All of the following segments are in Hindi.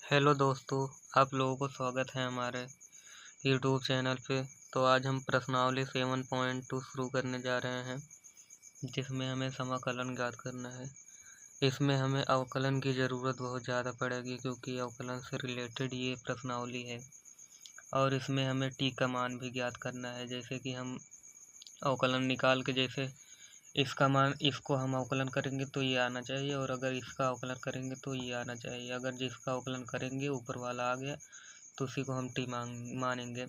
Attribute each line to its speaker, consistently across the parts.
Speaker 1: हेलो दोस्तों, आप लोगों को स्वागत है हमारे यूट्यूब चैनल पे। तो आज हम प्रश्नावली 7.2 शुरू करने जा रहे हैं, जिसमें हमें समाकलन ज्ञात करना है। इसमें हमें अवकलन की ज़रूरत बहुत ज़्यादा पड़ेगी, क्योंकि अवकलन से रिलेटेड ये प्रश्नावली है। और इसमें हमें टी का मान भी ज्ञात करना है। जैसे कि हम अवकलन निकाल के, जैसे इसका मान, इसको हम अवकलन करेंगे तो ये आना चाहिए, और अगर इसका अवकलन करेंगे तो ये आना चाहिए। अगर जिसका अवकलन करेंगे ऊपर वाला आ गया तो उसी को हम टी मानेंगे।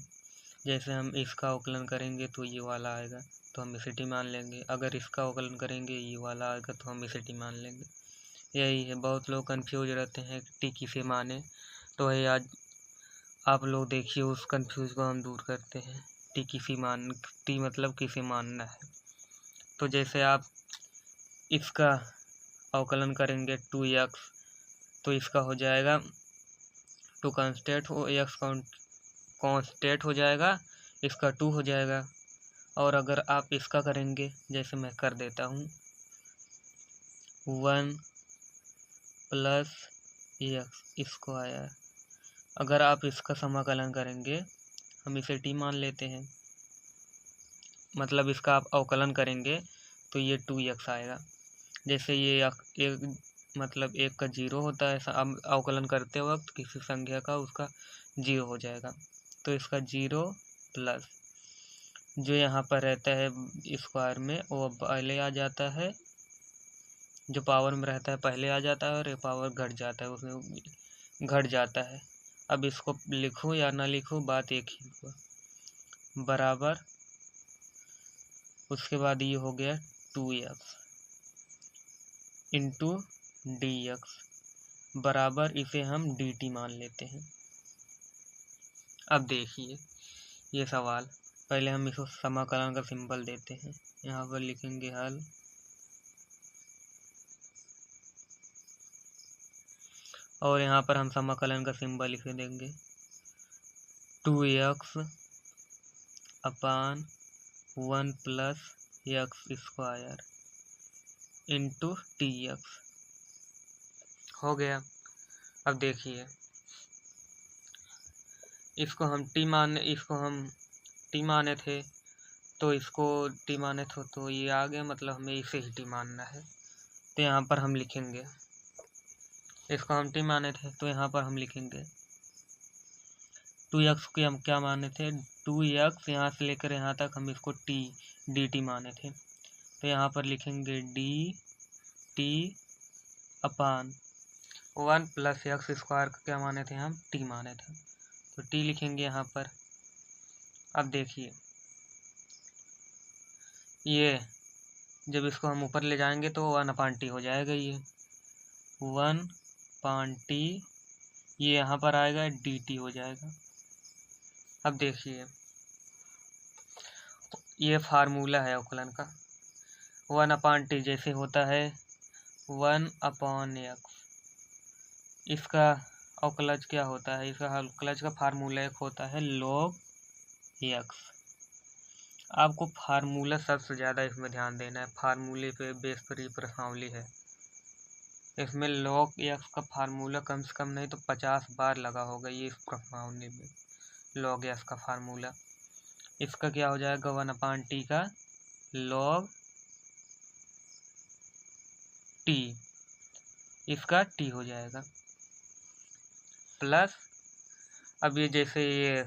Speaker 1: जैसे हम इसका अवकलन करेंगे तो ये वाला आएगा, तो हम इसे टी मान लेंगे। अगर इसका अवकलन करेंगे ये वाला आएगा तो हम इसे टी मान लेंगे। यही है, बहुत लोग कंफ्यूज रहते हैं कि टी किसे माने। तो वही आज आप लोग देखिए, उस कंफ्यूज को हम दूर करते हैं। टी मतलब किसे मानना है। तो जैसे आप इसका अवकलन करेंगे 2x, तो इसका हो जाएगा 2 कांस्टेंट हो, x कांस्टेंट हो जाएगा, इसका 2 हो जाएगा। और अगर आप इसका करेंगे, जैसे मैं कर देता हूँ 1 प्लस x, इसको आया। अगर आप इसका समाकलन करेंगे, हम इसे t मान लेते हैं, मतलब इसका आप अवकलन करेंगे तो ये 2x आएगा। जैसे ये एक मतलब एक का 0 होता है, अब अवकलन करते वक्त किसी संख्या का उसका 0 हो जाएगा, तो इसका 0 प्लस जो यहाँ पर रहता है स्क्वायर में, वो पहले आ जाता है, जो पावर में रहता है पहले आ जाता है, और ये पावर घट जाता है, उसमें घट जाता है। अब इसको लिखूँ या ना लिखूँ, बात एक ही हुआ, बराबर उसके बाद ये हो गया 2x इंटू डी एक्स, बराबर इसे हम dt मान लेते हैं। अब देखिए ये सवाल, पहले हम इसको समाकलन का सिंबल देते हैं। यहाँ पर लिखेंगे हल, और यहाँ पर हम समाकलन का सिंबल लिख देंगे 2x अपान 1 plus x square into T x. हो गया। अब देखिए, इसको हम टी माने थे, तो इसको टी माने थे, तो ये आ गया, मतलब हमें इसे ही टी मानना है। तो यहाँ पर हम लिखेंगे, इसको हम टी माने थे तो यहाँ पर हम लिखेंगे 2x की हम क्या माने थे, 2x यहाँ से लेकर यहाँ तक हम इसको डी टी माने थे, तो यहाँ पर लिखेंगे D T upon 1 plus x square का क्या माने थे, हम टी माने थे, तो टी लिखेंगे यहाँ पर। अब देखिए, ये जब इसको हम ऊपर ले जाएंगे तो 1/t हो जाएगा, ये 1/t, ये यहाँ पर आएगा dt हो जाएगा। अब देखिए, ये फार्मूला है अवकलन का, 1/t जैसे होता है 1/x। इसका अवकलज क्या होता है, इसका अवकलज का फार्मूला एक होता है log x। आपको फार्मूला सबसे ज़्यादा इसमें ध्यान देना है, फार्मूले पे बेस पर ये प्रश्नावली है। इसमें log x का फार्मूला कम से कम नहीं तो 50 बार लगा होगा ये इस प्रश्नावली में। log x का फार्मूला, इसका क्या हो जाएगा, 1/t का log t, इसका t हो जाएगा, प्लस अब ये जैसे ये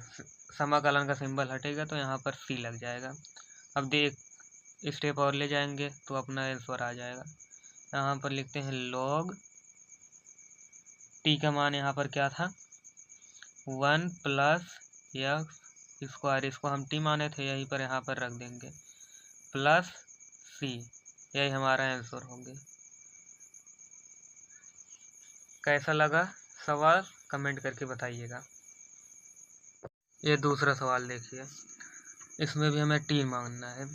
Speaker 1: समाकलन का सिंबल हटेगा तो यहाँ पर c लग जाएगा। अब देख, स्टेप और ले जाएंगे तो अपना आंसर आ जाएगा। यहाँ पर लिखते हैं log t का मान यहाँ पर क्या था, 1 प्लस एक्स स्क्वायर, इसको हम t माने थे, यहीं पर यहाँ पर रख देंगे, प्लस c, यही हमारा आंसर होंगे। कैसा लगा सवाल, कमेंट करके बताइएगा। ये दूसरा सवाल देखिए, इसमें भी हमें t मांगना है,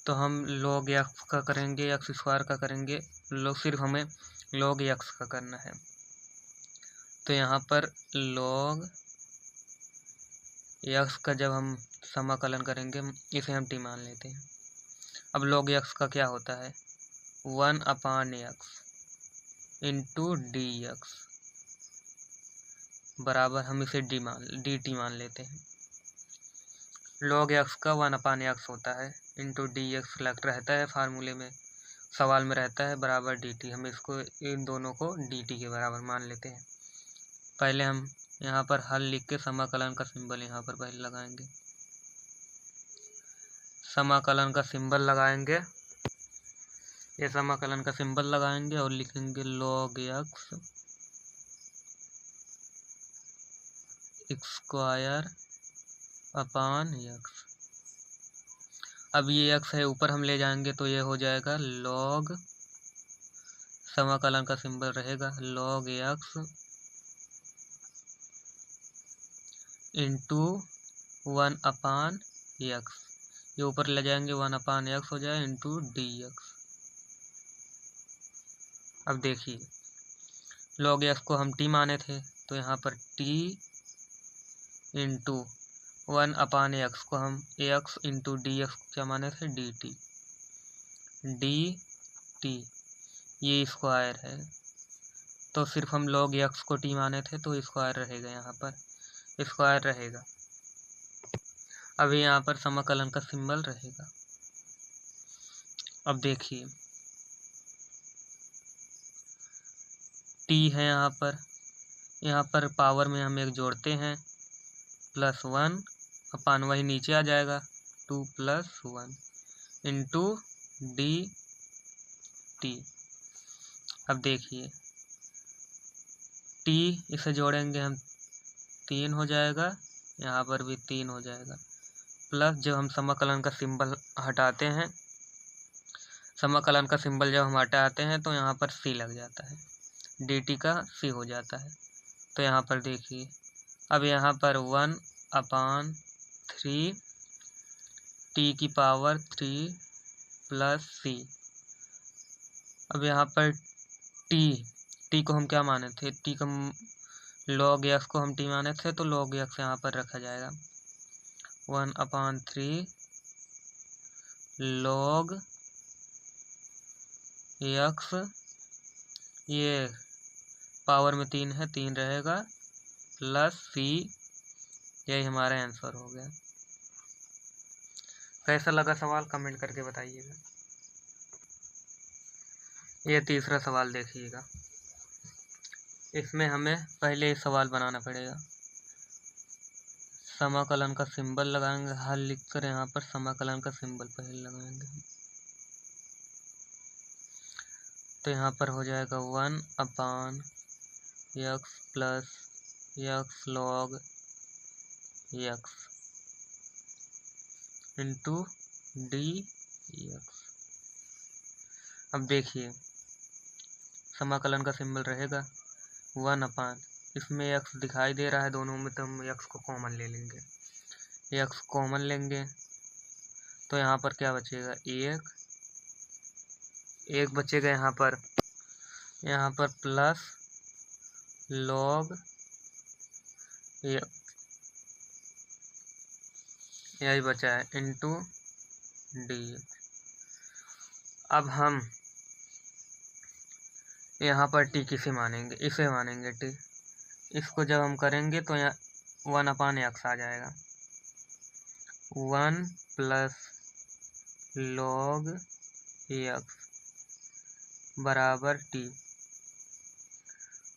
Speaker 1: तो हम log x का करेंगे, एक्स स्क्वायर का करेंगे, सिर्फ हमें log x का करना है। तो यहाँ पर log x का जब हम समाकलन करेंगे, इसे हम t मान लेते हैं। अब log x का क्या होता है, 1/x इंटू डी एक्स, बराबर हम इसे डी टी मान लेते हैं। log x का 1/x होता है इंटू डी एक्स सेलेक्ट रहता है फार्मूले में, सवाल में रहता है बराबर डी टी। हम इसको इन दोनों को डी टी के बराबर मान लेते हैं। पहले हम यहाँ पर हल लिख के समाकलन का सिंबल यहाँ पर पहले लगाएंगे। समाकलन का सिंबल लगाएंगे, ये समाकलन का सिंबल लगाएंगे और लिखेंगे log x square upon x। अब ये x है ऊपर हम ले जाएंगे तो ये हो जाएगा log, समाकलन का सिंबल रहेगा log x इंटू 1/x। ये ऊपर ले जाएंगे 1/x हो जाए इंटू डी एक्स। अब देखिए log x को हम t माने थे तो यहाँ पर t इंटू 1/x को हम x इंटू डी एक्स क्या माने थे डी टी। डी टी ये स्क्वायर है तो सिर्फ हम log x को t माने थे तो स्क्वायर रहेगा, यहाँ पर स्क्वायर रहेगा। अभी यहाँ पर समाकलन का सिंबल रहेगा। अब देखिए t है यहाँ पर पावर में हम एक जोड़ते हैं +1 अपान वही नीचे आ जाएगा 2 + 1 इंटू डी टी। अब देखिए t इसे जोड़ेंगे हम 3 हो जाएगा, यहाँ पर भी 3 हो जाएगा, प्लस जब हम समाकलन का सिंबल हटाते हैं, समाकलन का सिंबल जब हम हटाते हैं तो यहाँ पर c लग जाता है, dt का c हो जाता है। तो यहाँ पर देखिए अब यहाँ पर 1/3 t की पावर 3 + c। अब यहाँ पर t को हम क्या माने थे, t को log x को हम t माने थे तो log x यहाँ पर रखा जाएगा 1/3 log x, ये पावर में 3 है 3 रहेगा प्लस c। यही हमारा आंसर हो गया। कैसा लगा सवाल कमेंट करके बताइएगा। ये तीसरा सवाल देखिएगा, इसमें हमें पहले सवाल बनाना पड़ेगा। समाकलन का सिंबल लगाएंगे, हल लिखकर यहाँ पर समाकलन का सिंबल पहले लगाएंगे तो यहाँ पर हो जाएगा 1/x plus x log x into d x. अब देखिए समाकलन का सिंबल रहेगा 1/, इसमें x दिखाई दे रहा है दोनों में तो हम x को कॉमन ले लेंगे, x कॉमन लेंगे तो यहाँ पर क्या बचेगा, एक बचेगा यहाँ पर प्लस log यही बचा है इंटू डी। अब हम यहाँ पर t किसे मानेंगे, इसे मानेंगे t। इसको जब हम करेंगे तो यहाँ 1/x आ जाएगा, 1 + log x बराबर t।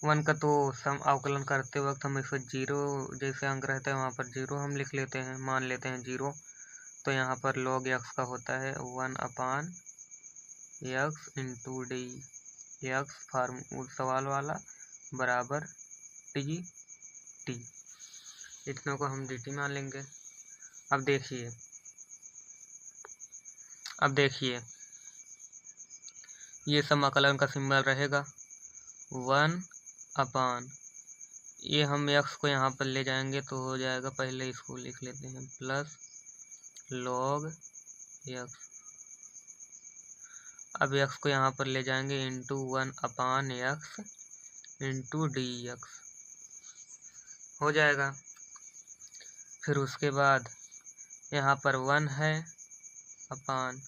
Speaker 1: 1 का तो सम अवकलन करते वक्त हम इसको 0 जैसे अंक रहता है वहाँ पर 0 हम लिख लेते हैं, मान लेते हैं 0। तो यहाँ पर log x का होता है 1/x इंटू डी एक्स सवाल वाला बराबर टी। इतनों को हम dt मान लेंगे। अब देखिए ये समाकलन का सिंबल रहेगा 1/, ये हम x को यहाँ पर ले जाएंगे तो हो जाएगा, पहले इसको लिख लेते हैं प्लस log x। अब x को यहाँ पर ले जाएंगे into 1/x into d x हो जाएगा। फिर उसके बाद यहाँ पर 1 है अपान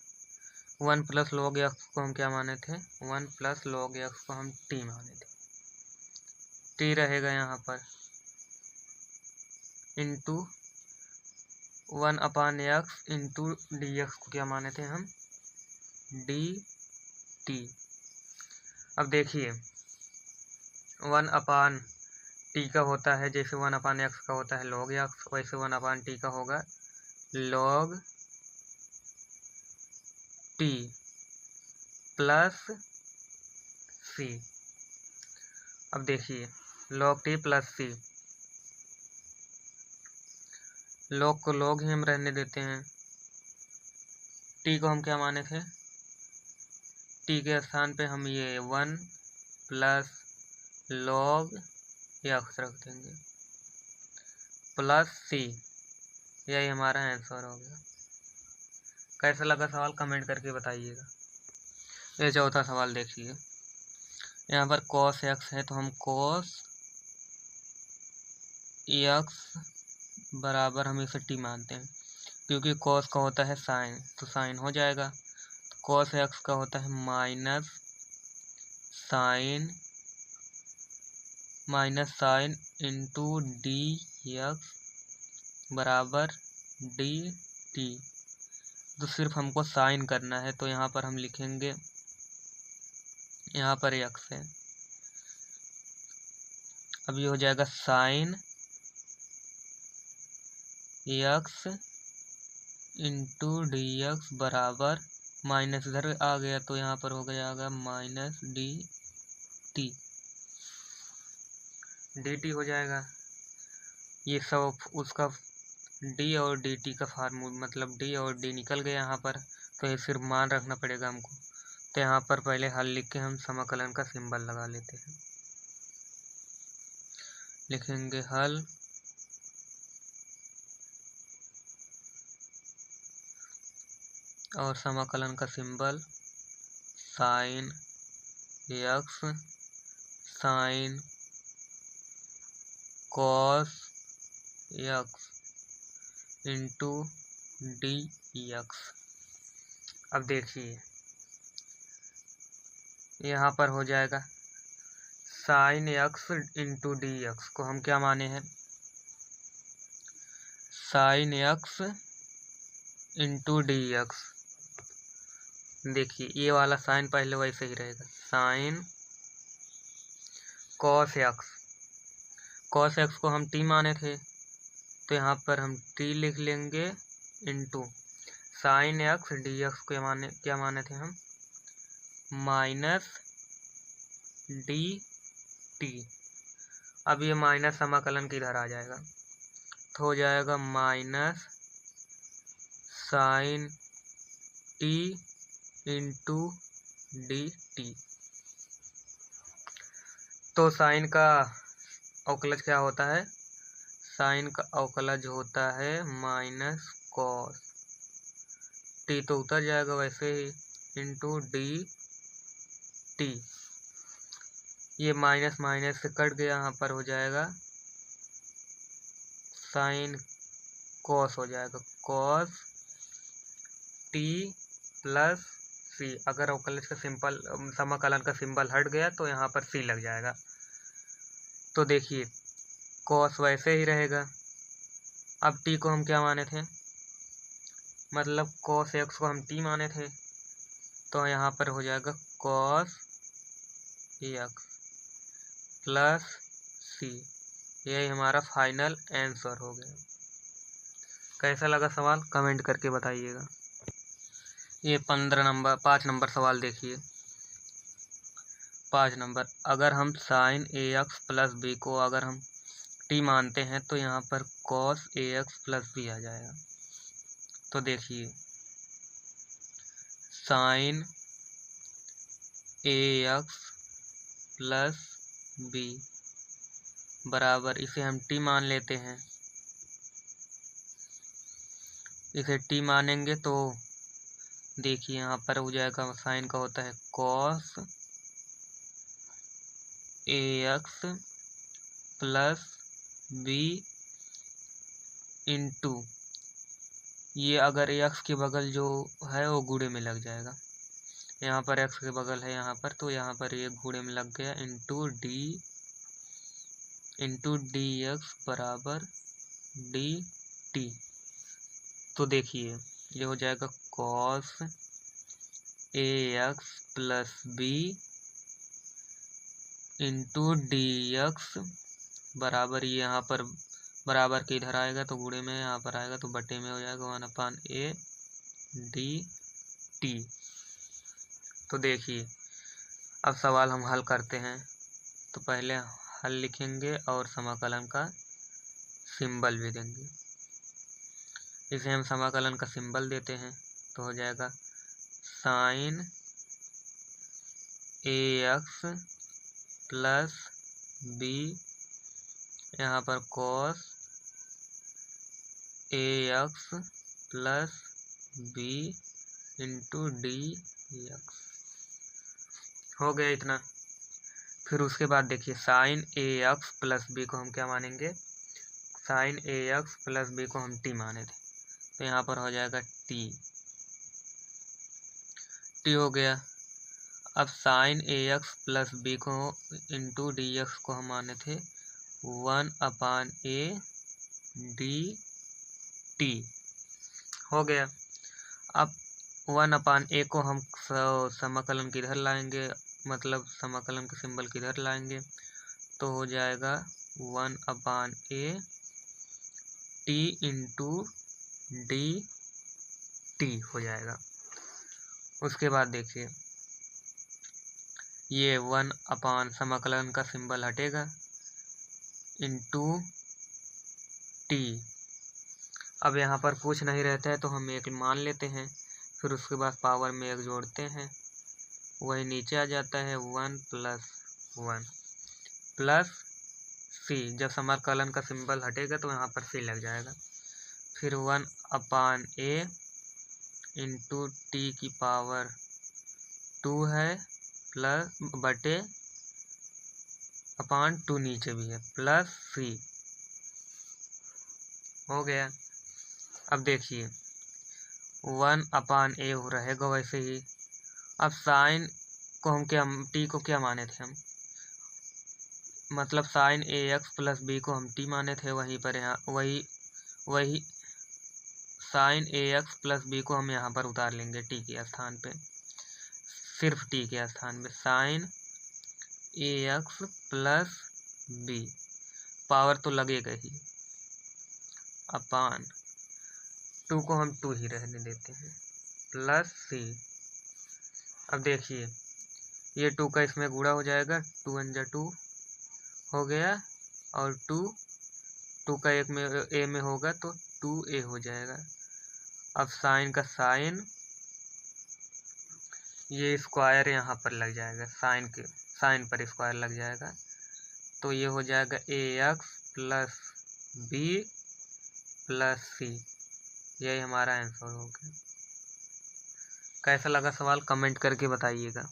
Speaker 1: 1 + log x को हम क्या माने थे, 1 + log x को हम t माने थे, t रहेगा यहाँ पर इंटू 1/x इंटू dx को क्या माने थे हम, dt। अब देखिए 1/t का होता है, जैसे 1/x का होता है log x, वैसे 1/t का होगा log t प्लस c। अब देखिए log t plus c, log को log ही हम रहने देते हैं, t को हम क्या माने थे, t के स्थान पे हम ये 1 प्लस log x रख देंगे प्लस c। यही हमारा आंसर हो गया। कैसा लगा सवाल कमेंट करके बताइएगा। ये चौथा सवाल देखिए, यहाँ पर cos x है तो हम cos x बराबर हम इसे t मानते हैं, क्योंकि cos का होता है साइन, तो साइन हो जाएगा। तो cos x का होता है माइनस साइन इंटू dx बराबर dt। तो सिर्फ हमको साइन करना है, तो यहाँ पर हम लिखेंगे, यहाँ पर x है, अब ये हो जाएगा साइन x इंटू dx बराबर माइनस, इधर आ गया तो यहाँ पर हो जाएगा माइनस dt हो जाएगा। ये सब उसका d और dt का फार्मूला, मतलब d और d निकल गया यहाँ पर, तो ये सिर्फ मान रखना पड़ेगा हमको। तो यहाँ पर पहले हल लिख के हम समाकलन का सिंबल लगा लेते हैं, लिखेंगे हल और समाकलन का symbol sine x sine cos x into dx। अब देखिए यहाँ पर हो जाएगा साइन x इंटू dx को हम क्या माने हैं, साइन x इंटू dx। देखिए ये वाला साइन पहले वैसे ही रहेगा, साइन cos x को हम t माने थे, तो यहाँ पर हम t लिख लेंगे इंटू साइन x dx को क्या माने थे हम, माइनस dt। अब ये माइनस समाकलन किधर आ जाएगा, तो हो जाएगा minus sine t into dt। तो साइन का अवकलज क्या होता है, साइन का अवकलज होता है माइनस कॉस, t तो उतर जाएगा वैसे ही, इंटू dt। ये माइनस माइनस से कट गया, यहाँ पर हो जाएगा साइन कॉस हो जाएगा, कॉस t प्लस c। अगर अवकलज का सिंपल समाकलन का सिंबल हट गया तो यहाँ पर c लग जाएगा। तो देखिए कॉस वैसे ही रहेगा। अब t को हम क्या माने थे, मतलब cos x को हम t माने थे, तो यहाँ पर हो जाएगा cos x प्लस c। यही हमारा फाइनल आंसर हो गया। कैसा लगा सवाल कमेंट करके बताइएगा। ये 5 नंबर सवाल देखिए। 5 नंबर, अगर हम साइन ax प्लस b को अगर हम t मानते हैं तो यहाँ पर cos ax प्लस b आ जाएगा। तो देखिए साइन ax प्लस b बराबर, इसे हम t मान लेते हैं, इसे t मानेंगे तो देखिए यहाँ पर हो जाएगा, साइन का होता है cos ax plus b into, ये अगर x के बगल जो है वो गुणे में लग जाएगा, यहाँ पर x के बगल है यहाँ पर, तो यहाँ पर ये गुणे में लग गया, इंटू dx बराबर डी टी। तो देखिए ये हो जाएगा cos a x plus b into d x बराबर, ये यहाँ पर बराबर के इधर आएगा तो गुणे में, यहाँ पर आएगा तो बटे में हो जाएगा 1/a डी टी। तो देखिए अब सवाल हम हल करते हैं। तो पहले हल लिखेंगे और समाकलन का सिंबल भी देंगे। इसे हम समाकलन का सिंबल देते हैं तो हो जाएगा sine a x plus b, यहाँ पर cos a x plus b into d x. हो गया इतना। फिर उसके बाद देखिए sine a x plus b को हम क्या मानेंगे, sine a x plus b को हम टी माने थे, तो यहाँ पर हो जाएगा टी। टी हो गया। अब sign a x plus b को इंटू डी एक्स को हम माने थे 1/a डी टी। हो गया। अब 1/a को हम समाकलन किधर लाएंगे, मतलब समाकलन के सिंबल किधर लाएंगे, तो हो जाएगा 1/a T into D T हो जाएगा। उसके बाद देखिए ये 1/ समाकलन का सिंबल हटेगा इंटू टी। अब यहाँ पर कुछ नहीं रहता है तो हम एक मान लेते हैं, फिर उसके बाद पावर में एक जोड़ते हैं, वही नीचे आ जाता है 1 + 1 प्लस सी। जब समाकलन का सिंबल हटेगा तो यहाँ पर सी लग जाएगा। फिर 1/a इंटू टी की पावर 2 है प्लस बटे अपान 2 नीचे भी है प्लस सी। हो गया। अब देखिए 1/a रहेगा वैसे ही। अब साइन को हम क्या, टी को क्या माने थे हम, मतलब sign a x plus b को हम टी माने थे, वहीं पर यहाँ वही sign a x plus b को हम यहाँ पर उतार लेंगे टी के स्थान पे, सिर्फ टी के स्थान में sign a x plus B, power तो लगेगा ही, अपान 2 को हम 2 ही रहने देते हैं प्लस सी। अब देखिए ये 2 का इसमें गुणा हो जाएगा, 2 × 2 हो गया, और 2 का एक में ए में होगा तो 2a हो जाएगा। अब साइन का साइन, ये स्क्वायर यहाँ पर लग जाएगा, साइन पर स्क्वायर लग जाएगा, तो ये हो जाएगा ax प्लस बी प्लस सी। यही हमारा आंसर हो गया। कैसा लगा सवाल कमेंट करके बताइएगा।